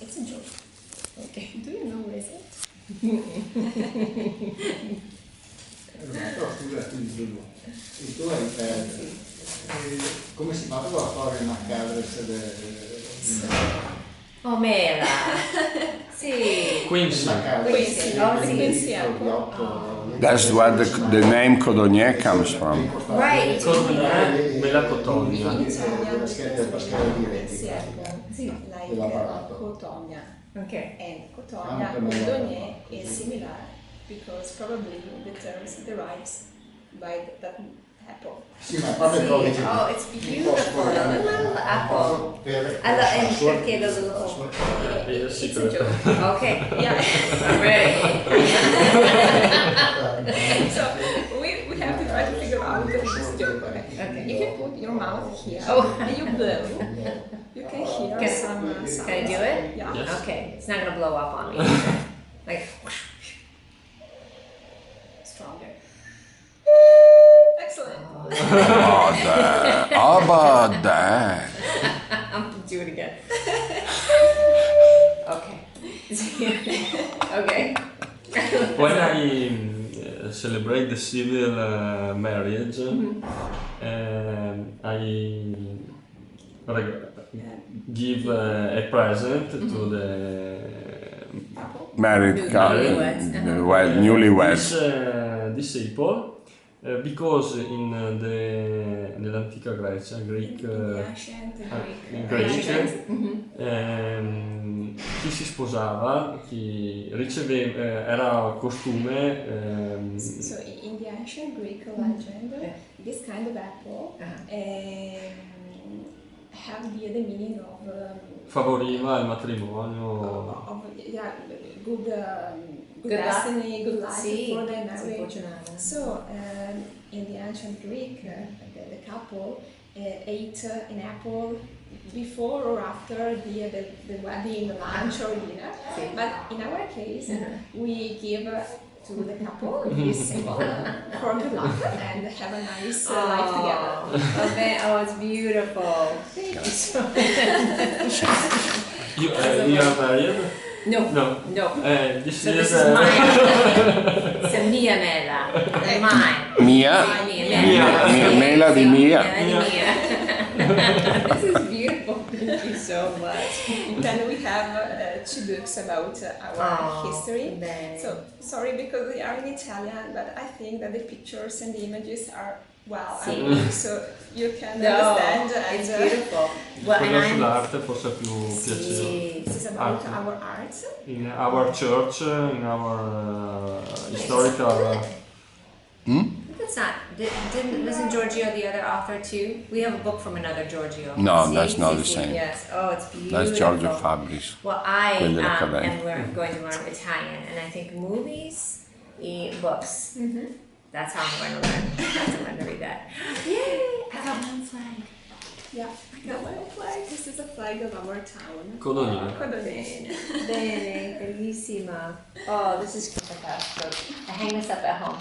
It's a joke. Okay. Do you know what is it? Però scusa, tu hai come si fa con la storia macabra Oh, Mela. Sì. Quincy. Quincy. Oh, sì. Quincy apple. That's where the name Codognier comes from. Right. Melacotonia. In Italian, della scheda del Pasquale Quincy Diretti. apple. Like Dell'apparato. cotonia. Okay. And cotonia, Anche nella- codognier is similar because probably the term derives by that apple. Sì, ma proprio See, trovi oh, it's beautiful. The little apple. I love and perché the little. It's a joke. Okay. Yeah. I'm ready. So we have to try to figure out this joke. Okay. Okay. You can put your mouth here Oh. and you blow. You can hear Can- some sounds. Can I do it? Yeah. Yes. Okay. It's not gonna blow up on me. Like. Stronger. Excellent. How about that? I'm gonna do it again. Okay. Okay. When I celebrate the civil marriage, I give a present to the Married couple, Newlyweds. newlyweds. this apple because in nell'antica Grecia, Greek, The ancient in Greek. Greek, chi si sposava, chi riceveva, era costume So in the ancient Greek legend, this kind of apple have the meaning of favoriva il matrimonio. yeah, good Good luck. destiny, good luck Sì, for their sei marriage. fortunata. So in the ancient Greek, the couple ate an apple before or after the wedding lunch or dinner. Sì. But in our case, we give to the couple this symbol for good luck and have a nice life together. Oh, it's beautiful. Thank you so much. You are married? No. No. No. This So is this is mine. It's a mia mela. Mine. Mia? Mela di Mia. Mela di Mia. This is beautiful. Thank you so much. Then we have 2 books about our history. bene. So sorry because they are in Italian, but I think that the pictures and the images are Sì. so you can No, understand. And, it's beautiful. Well, quello and I'm. sull'arte forse più piacevole. Sì. this is about Arte. our art. In our church, in our historical. That's not. Wasn't Giorgio the other author too? We have a book from another Giorgio. No, See, that's not see, the see, same. Yes. Oh, it's beautiful. That's Giorgio Fabris. Well, I Quello della Cavell. am going to learn Italian, and I think movies, books. That's how I'm going to learn. That's how I'm going to read that. Yay! I got one flag. Yeah, the white flag. This is a flag of our town. Codognier. Codognier. Bene, bellissima. Oh, this is fantastic. I hang this up at home.